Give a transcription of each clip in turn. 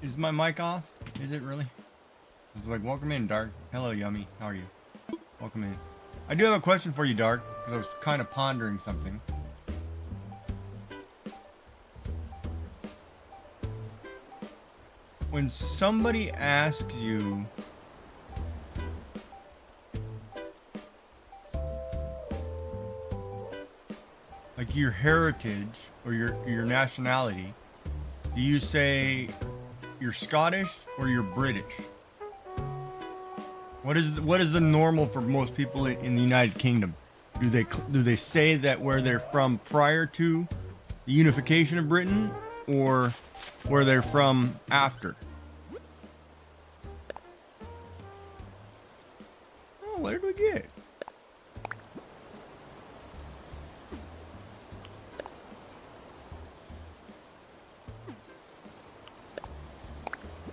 Is my mic off? Is it really? It's like, welcome in, Dark. Hello, Yummy. How are you? Welcome in. I do have a question for you, Dark, because I was kind of pondering something. When somebody asks you like your heritage or your nationality, do you say you're Scottish or you're British? What is the normal for most people in the United Kingdom? Do they say that where they're from prior to the unification of Britain, or where they're from after? Oh, what did we get?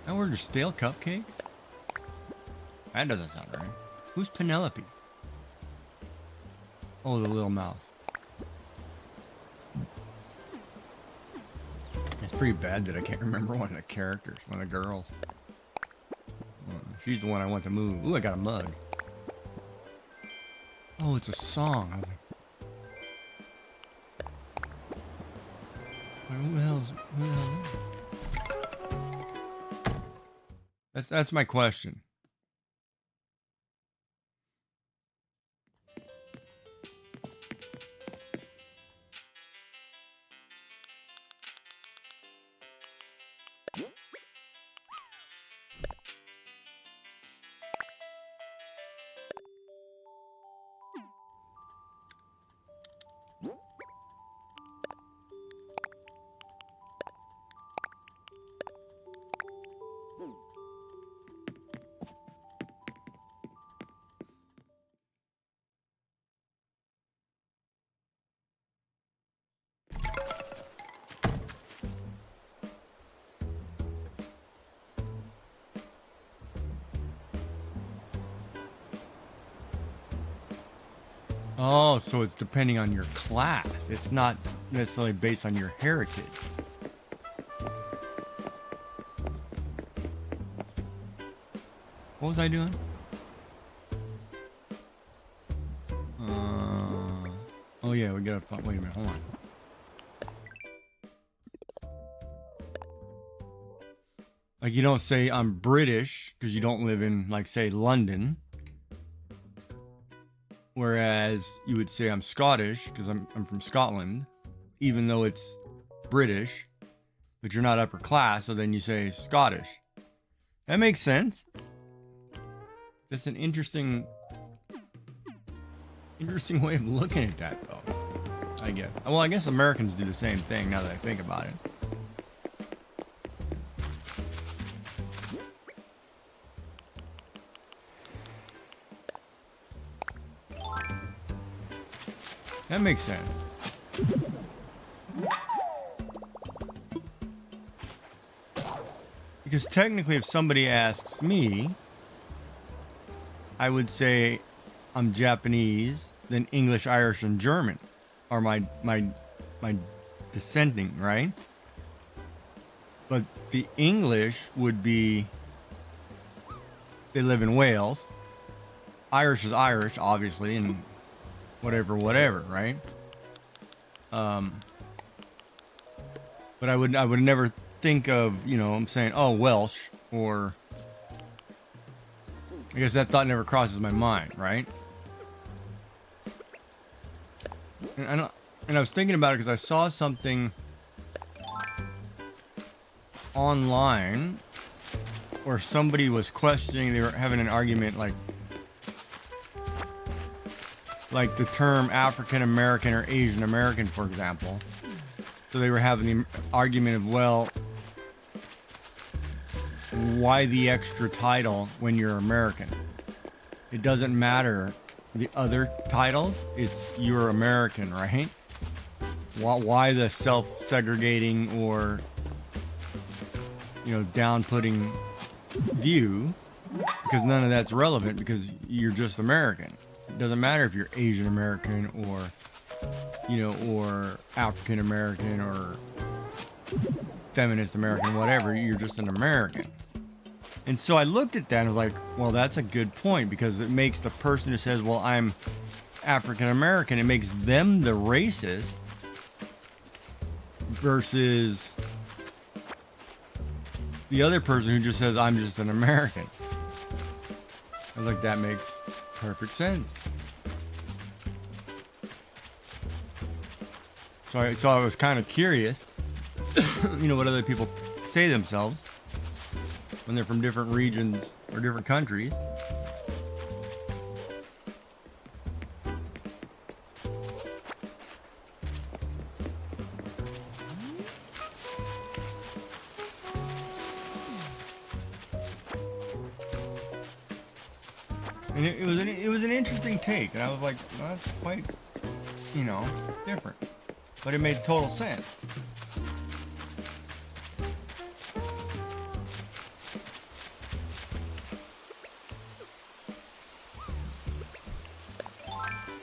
I ordered stale cupcakes? That doesn't sound right. Who's Penelope? Oh, the little mouse. It's pretty bad that I can't remember one of the characters, one of the girls. She's the one I want to move. Ooh, I got a mug. Oh, it's a song. I was like, who the hell is that? That's my question. Oh, so it's depending on your class. It's not necessarily based on your heritage. What was I doing? Oh yeah, we gotta, wait a minute, hold on. Like you don't say I'm British because you don't live in, like, say, London. Whereas you would say I'm Scottish because I'm from Scotland, even though it's British, but you're not upper class, so then you say Scottish. That makes sense. That's an interesting way of looking at that, though. I guess. Well, I guess Americans do the same thing now that I think about it. That makes sense. Because technically, if somebody asks me, I would say I'm Japanese, then English, Irish, and German are my descending, right? But the English would be, they live in Wales. Irish is Irish, obviously, and whatever, right? But I would never think of, I'm saying, oh, Welsh, or I guess that thought never crosses my mind, right? And I was thinking about it because I saw something online where somebody was questioning, they were having an argument like the term African American or Asian American, for example. So they were having the argument of, well, why the extra title when you're American? It doesn't matter the other titles, it's you're American, right? Why the self-segregating or, down-putting view? Because none of that's relevant because you're just American. It doesn't matter if you're Asian American or, or African American or feminist American, whatever. You're just an American. And so I looked at that and was like, well, that's a good point, because it makes the person who says, well, I'm African American, it makes them the racist versus the other person who just says, I'm just an American. I was like, that makes perfect sense. So I was kind of curious, what other people say themselves when they're from different regions or different countries. And it was an interesting take, and I was like, well, that's quite, different. But it made total sense.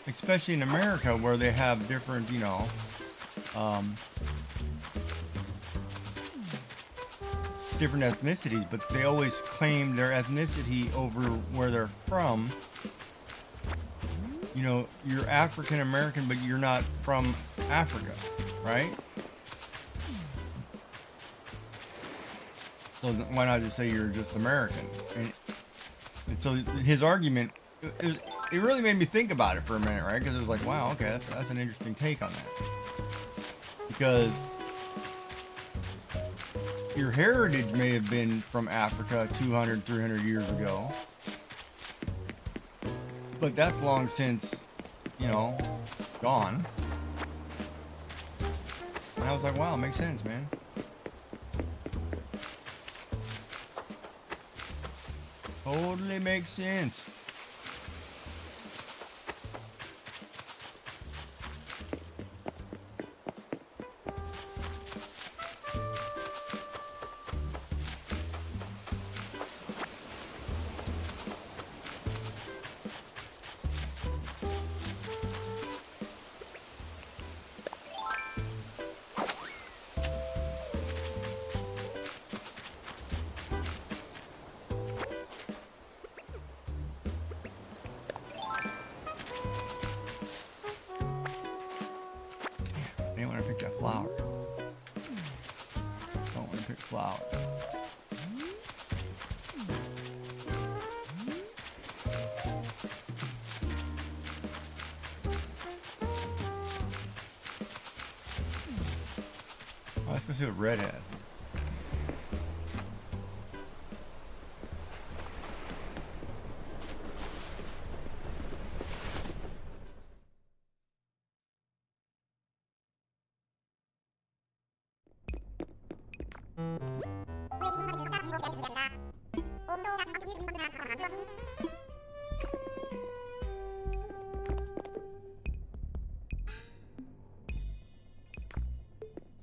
Especially in America, where they have different, different ethnicities, but they always claim their ethnicity over where they're from. You're African American, but you're not from Africa, right? So why not just say you're just American? And so his argument, it really made me think about it for a minute, right? Because it was like, wow, okay, that's an interesting take on that. Because your heritage may have been from Africa 200, 300 years ago, but that's long since, gone. And I was like, wow, it makes sense, man. Totally makes sense. I didn't want to pick that flower. Don't want to pick flowers. Let's see what red has.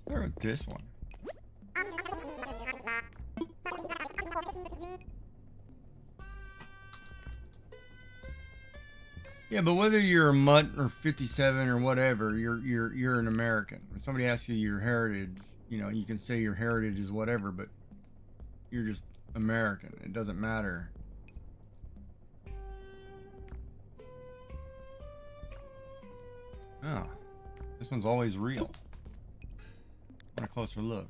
Start with this one. Yeah, but whether you're a mutt or 57 or whatever, you're an American. When somebody asks you your heritage, you know, you can say your heritage is whatever, but you're just American. It doesn't matter. Oh, this one's always real. Want a closer look.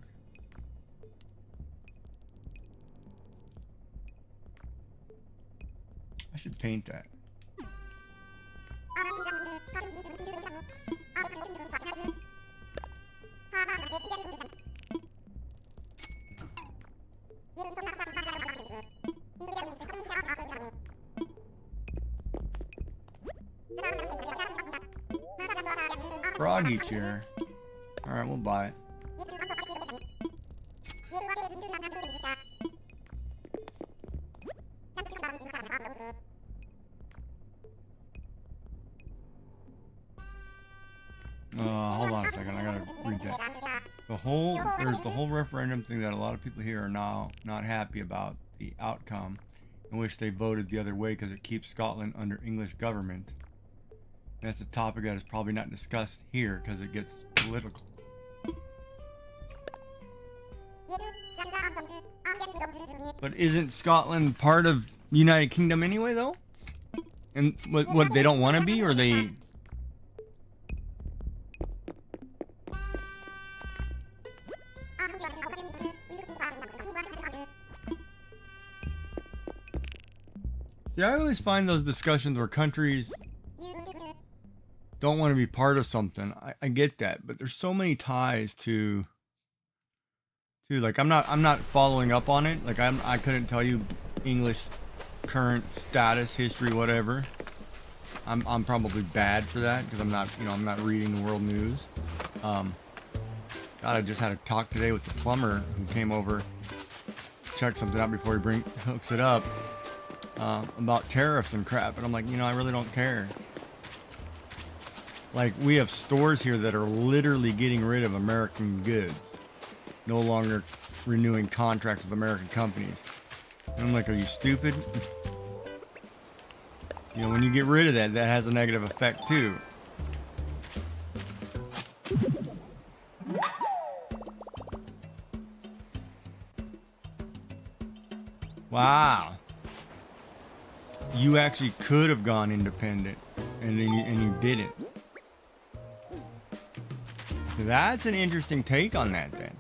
I should paint that. Froggy chair. Alright, we'll buy it. Hold on a second, I gotta read that. There's the whole referendum thing that a lot of people here are now not happy about the outcome, in which they voted the other way because it keeps Scotland under English government. And that's a topic that is probably not discussed here because it gets political. But isn't Scotland part of United Kingdom anyway, though? And what they don't want to be, or they? Yeah, I always find those discussions where countries don't want to be part of something. I get that, but there's so many ties to like I'm not following up on it. Like I couldn't tell you English current status, history, whatever. I'm probably bad for that because I'm not reading the world news. God, I just had a talk today with the plumber who came over, check something out before he hooks it up. About tariffs and crap, and I'm like, I really don't care. Like, we have stores here that are literally getting rid of American goods, no longer renewing contracts with American companies. And I'm like, are you stupid? When you get rid of that has a negative effect too. Wow. You actually could have gone independent, and you didn't. That's an interesting take on that then.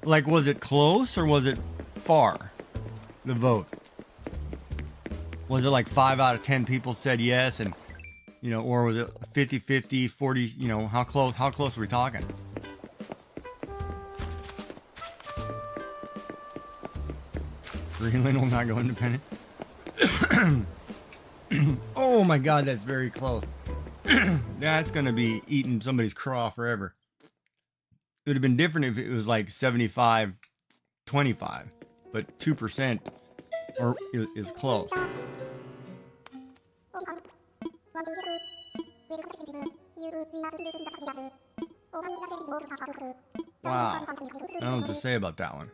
Like, was it close or was it far, the vote? Was it like 5 out of 10 people said yes, and or was it 50-50, 40, how close are we talking? Greenland will not go independent. Oh my God, that's very close. That's gonna be eating somebody's craw forever. It would have been different if it was like 75-25, but 2% is close. Wow, I don't know what to say about that one.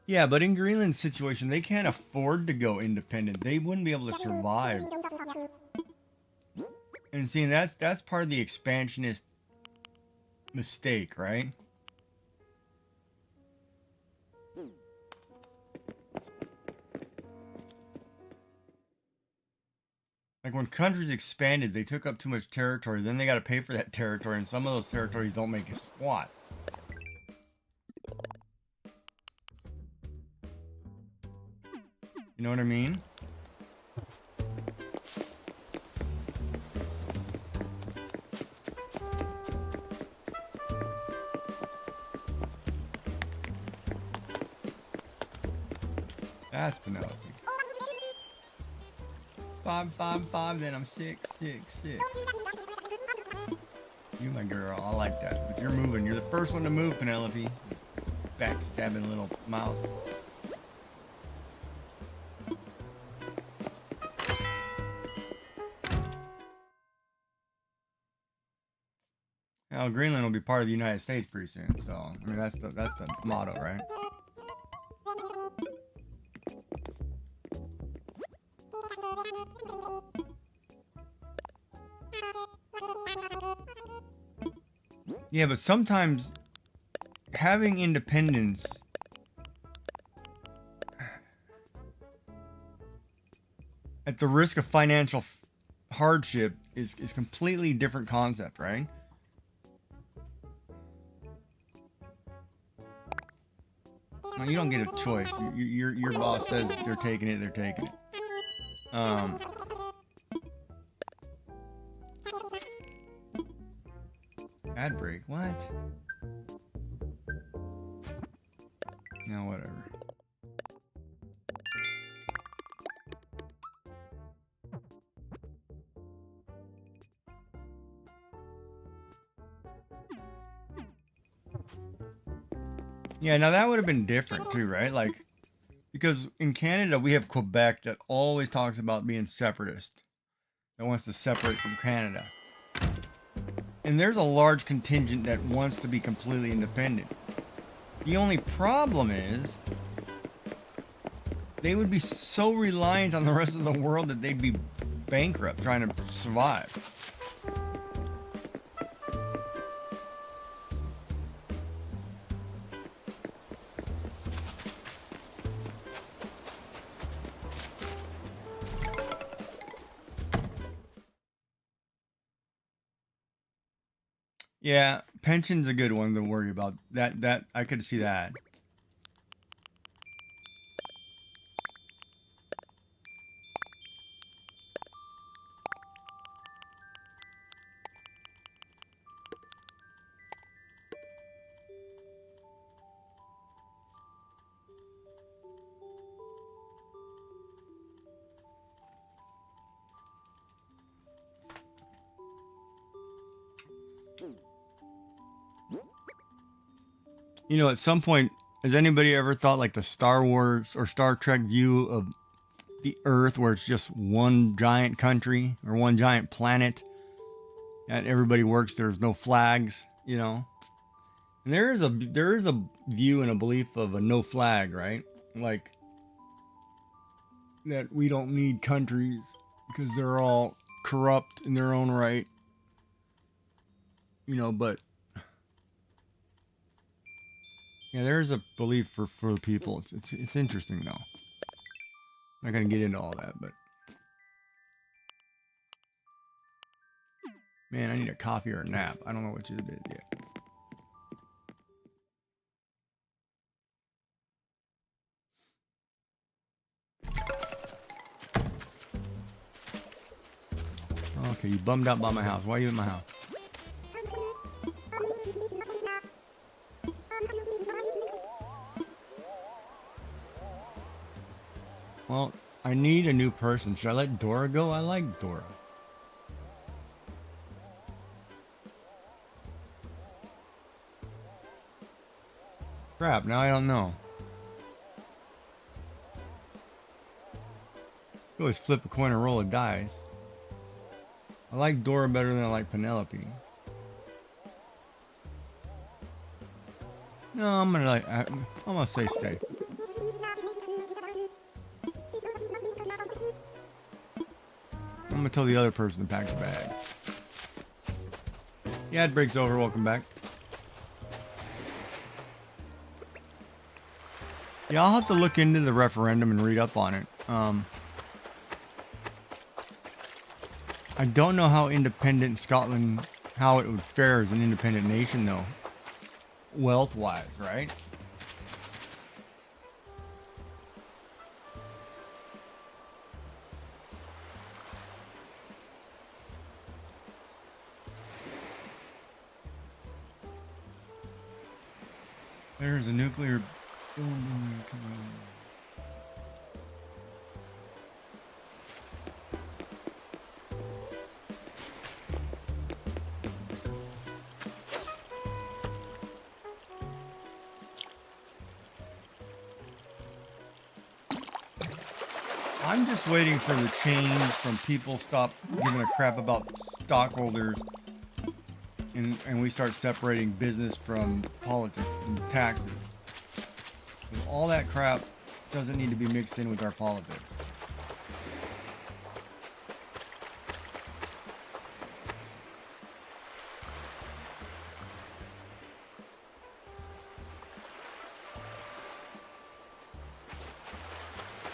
Yeah, but in Greenland's situation, they can't afford to go independent. They wouldn't be able to survive. And seeing that's part of the expansionist mistake, right? Like when countries expanded, they took up too much territory. Then they got to pay for that territory, and some of those territories don't make a squat. You know what I mean? That's Penelope. 5, 5, 5, then I'm 6, 6, 6. You my girl, I like that. But you're moving. You're the first one to move, Penelope. Backstabbing little mouth. Now Greenland will be part of the United States pretty soon. So I mean that's the motto, right? Yeah, but sometimes having independence at the risk of financial hardship is completely different concept, right? No, you don't get a choice. Your boss says they're taking it, they're taking it. Ad break, what? No, whatever. Yeah, now that would have been different too, right? Like, because in Canada we have Quebec that always talks about being separatist, that wants to separate from Canada. And there's a large contingent that wants to be completely independent. The only problem is they would be so reliant on the rest of the world that they'd be bankrupt trying to survive. Yeah, pension's a good one to worry about. That I could see that. You know, at some point, has anybody ever thought like the Star Wars or Star Trek view of the Earth, where it's just one giant country or one giant planet, and everybody works? There's no flags, you know. And there is a view and a belief of a no flag, right? Like that we don't need countries because they're all corrupt in their own right, you know. But yeah, there's a belief for the people. It's interesting though. I'm not gonna get into all that, but man, I need a coffee or a nap. I don't know what you did yet. Okay, you bummed out by my house. Why are you in my house? Well, I need a new person. Should I let Dora go? I like Dora. Crap, now I don't know. You always flip a coin and roll a dice. I like Dora better than I like Penelope. No, I'm gonna say stay. I'm gonna tell the other person to pack the bag. Yeah, it breaks over. Welcome back. Yeah, I'll have to look into the referendum and read up on it. I don't know how independent Scotland, how it would fare as an independent nation, though. Wealth-wise, right? There's a nuclear boom coming on. I'm just waiting for the change from people stop giving a crap about stockholders and we start separating business from politics and taxes. All that crap doesn't need to be mixed in with our politics.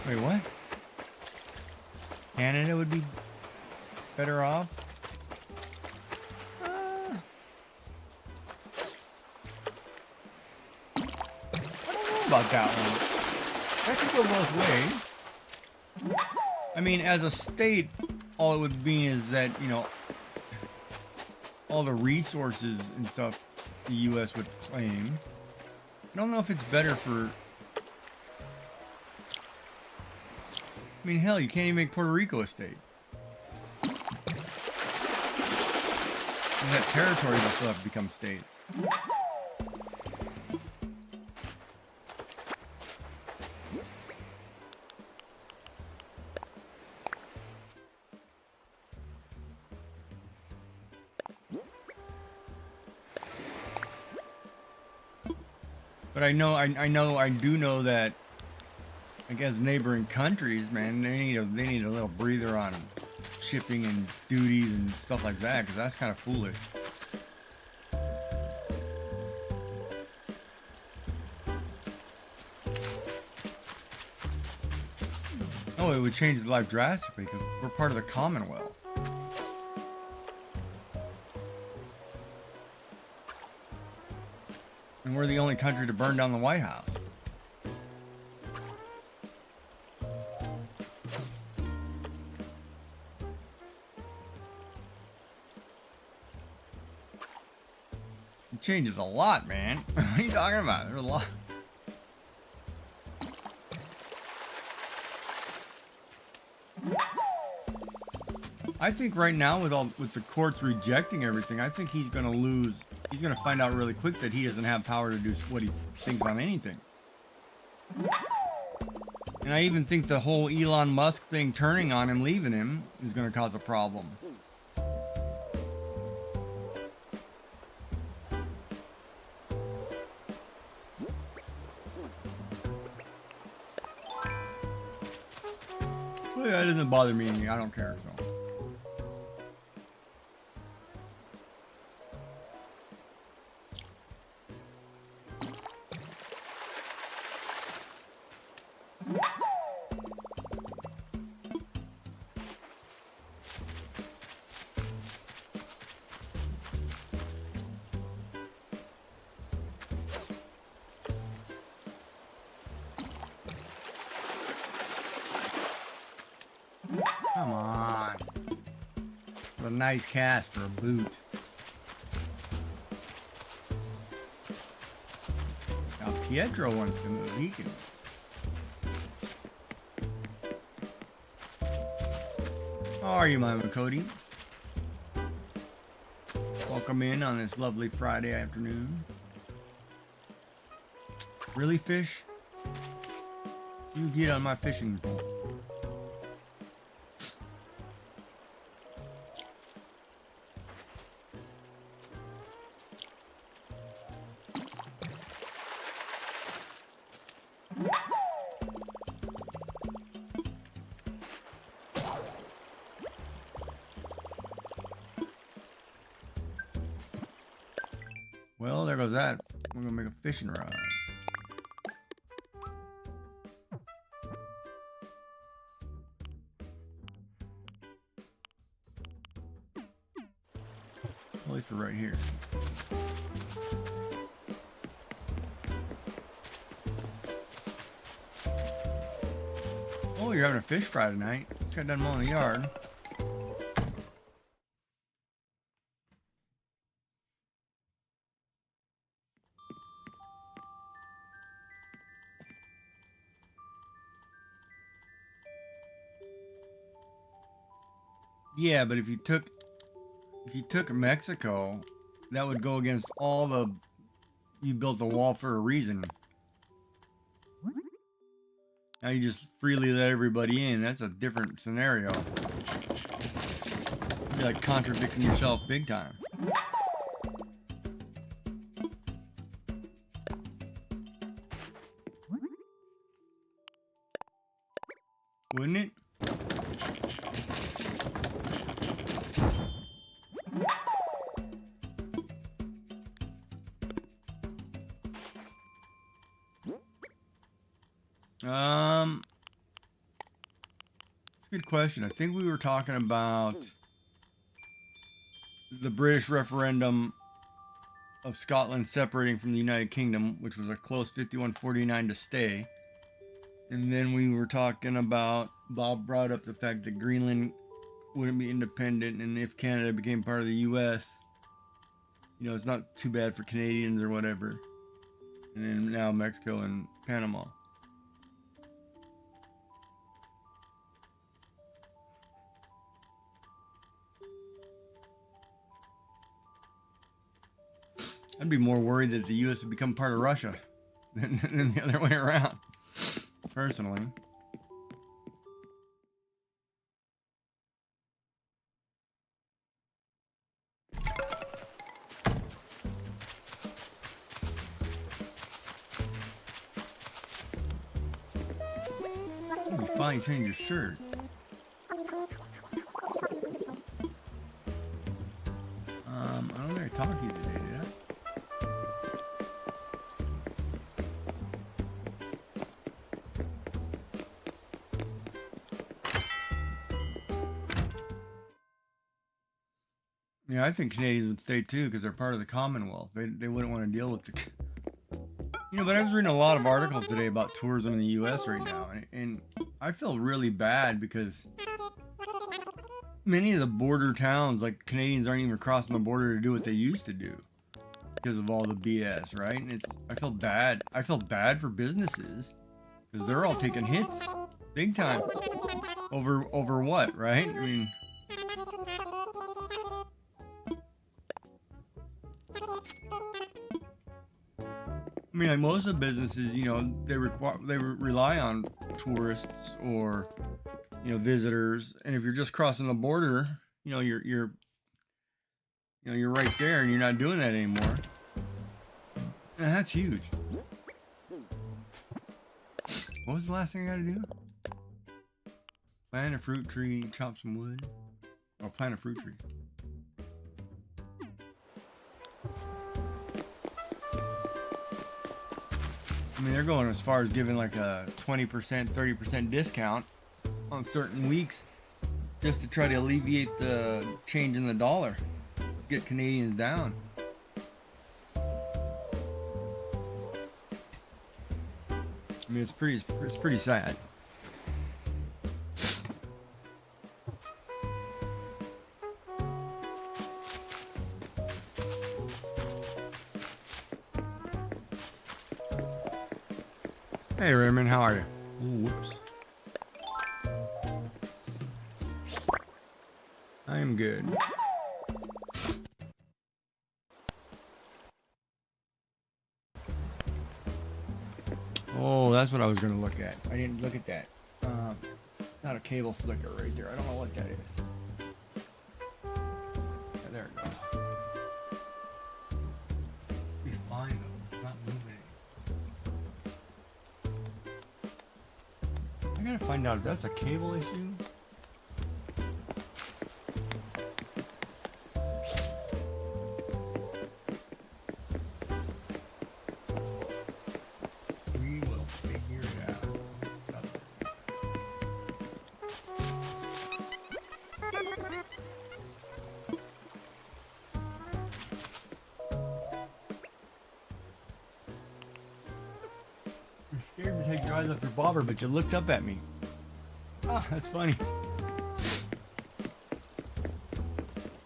Wait, what? Canada would be better off? I don't know about that one. That could go both ways. I mean, as a state, all it would mean is that, you know, all the resources and stuff the U.S. would claim. I don't know if it's better for... I mean, hell, you can't even make Puerto Rico a state. And that territory will still have to become states. But I do know that, I guess, neighboring countries, man, they need a little breather on shipping and duties and stuff like that, because that's kind of foolish. Oh, it would change the life drastically because we're part of the Commonwealth. And we're the only country to burn down the White House. It changes a lot, man. What are you talking about? There's a lot. I think right now with the courts rejecting everything, I think he's going to lose. He's going to find out really quick that he doesn't have power to do what he thinks on anything. And I even think the whole Elon Musk thing turning on him, leaving him, is going to cause a problem. Well, that doesn't bother me. I don't care, so. Come on. What a nice cast for a boot. Now Pietro wants to move. He can. How are you, Mama Cody? Welcome in on this lovely Friday afternoon. Really, fish? You get on my fishing pole. Well, there goes that. We're gonna make a fishing rod. At least for right here. Oh, you're having a fish fry tonight. Just got done mowing the yard. Yeah, but if you took Mexico, that would go against all the. You built the wall for a reason. Now you just freely let everybody in. That's a different scenario. You're like contradicting yourself big time. Wouldn't it? That's a good question. I think we were talking about the British referendum of Scotland separating from the United Kingdom, which was a close 51-49 to stay. And then we were talking about, Bob brought up the fact that Greenland wouldn't be independent, and if Canada became part of the U.S., you know, it's not too bad for Canadians or whatever. And then now Mexico and Panama. I'd be more worried that the U.S. would become part of Russia than the other way around, personally. You finally changed your shirt. I don't think I talked to you today, did I? Yeah, I think Canadians would stay too because they're part of the Commonwealth. They wouldn't want to deal with the. You know, but I was reading a lot of articles today about tourism in the U.S. right now, and I feel really bad because many of the border towns, like Canadians, aren't even crossing the border to do what they used to do because of all the BS, right? And I feel bad. I feel bad for businesses because they're all taking hits big time over what, right? I mean, like most of the businesses, you know, they rely on tourists or, you know, visitors. And if you're just crossing the border, you know, you're right there, and you're not doing that anymore. And that's huge. What was the last thing I got to do? Plant a fruit tree, chop some wood, or plant a fruit tree. I mean, they're going as far as giving like a 20%, 30% discount on certain weeks just to try to alleviate the change in the dollar, to get Canadians down. I mean, it's pretty sad. Hey Raymond, how are you? Ooh, whoops. I am good. Oh, that's what I was gonna look at. I didn't look at that. Not a cable flicker right there. I don't know what that is. Yeah, there it goes. Be fine though. It's not moving. I gotta find out if that's a cable issue. to take your eyes off your bobber, but you looked up at me. Ah, that's funny.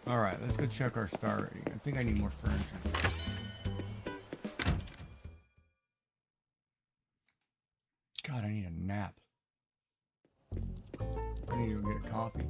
All right, let's go check our star rating. I think I need more furniture. God, I need a nap. I need to go get a coffee.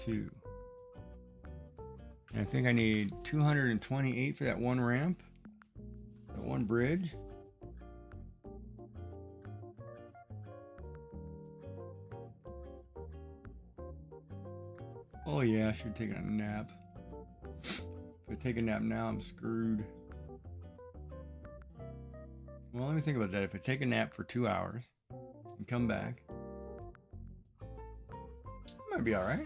.2. And I think I need 228 for that one ramp, that one bridge. Oh yeah, I should take a nap. If I take a nap now, I'm screwed. Well, let me think about that. If I take a nap for 2 hours and come back, that might be all right.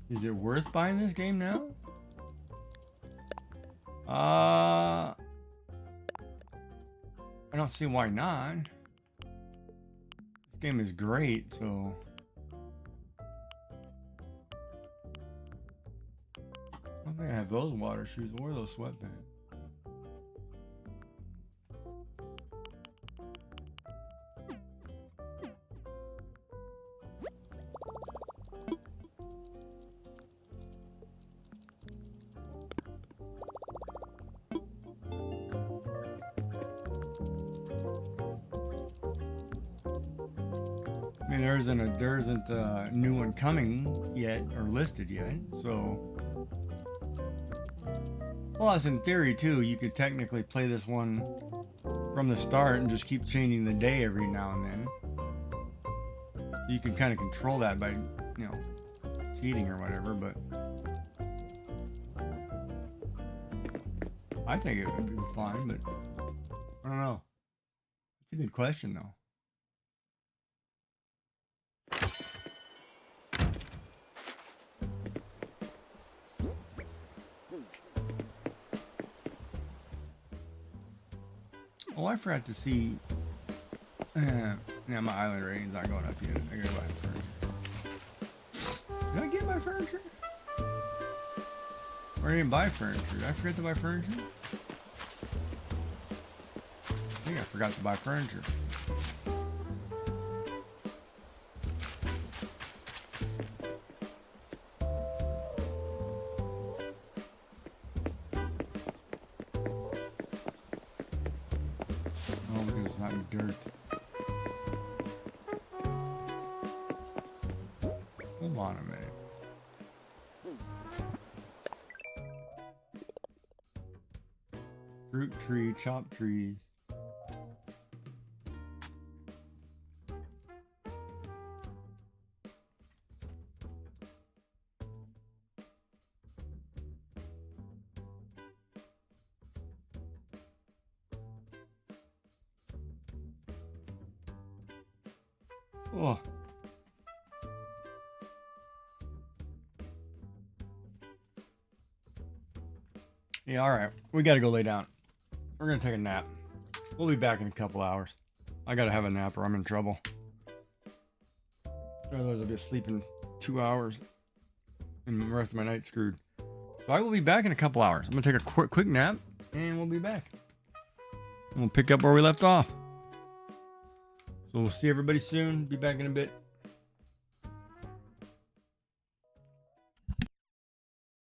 Is it worth buying this game now? I don't see why not. This game is great, so I don't think I have those water shoes or those sweatpants. I mean, there isn't a new one coming yet or listed yet, so. Plus, in theory, too, you could technically play this one from the start and just keep changing the day every now and then. You can kind of control that by, cheating or whatever, but I think it would be fine, but I don't know. It's a good question, though. Oh, I forgot to see. Yeah, my island rating's not going up yet. I gotta buy furniture. Did I get my furniture? Or I didn't buy furniture. Did I forget to buy furniture? I think I forgot to buy furniture. Dirt. Hold on a minute. Fruit tree, chop trees. Oh. Yeah, all right. We got to go lay down. We're going to take a nap. We'll be back in a couple hours. I got to have a nap or I'm in trouble. Otherwise, I'll be asleep in 2 hours and the rest of my night screwed. So I will be back in a couple hours. I'm going to take a quick nap and we'll be back. And we'll pick up where we left off. So we'll see everybody soon. Be back in a bit.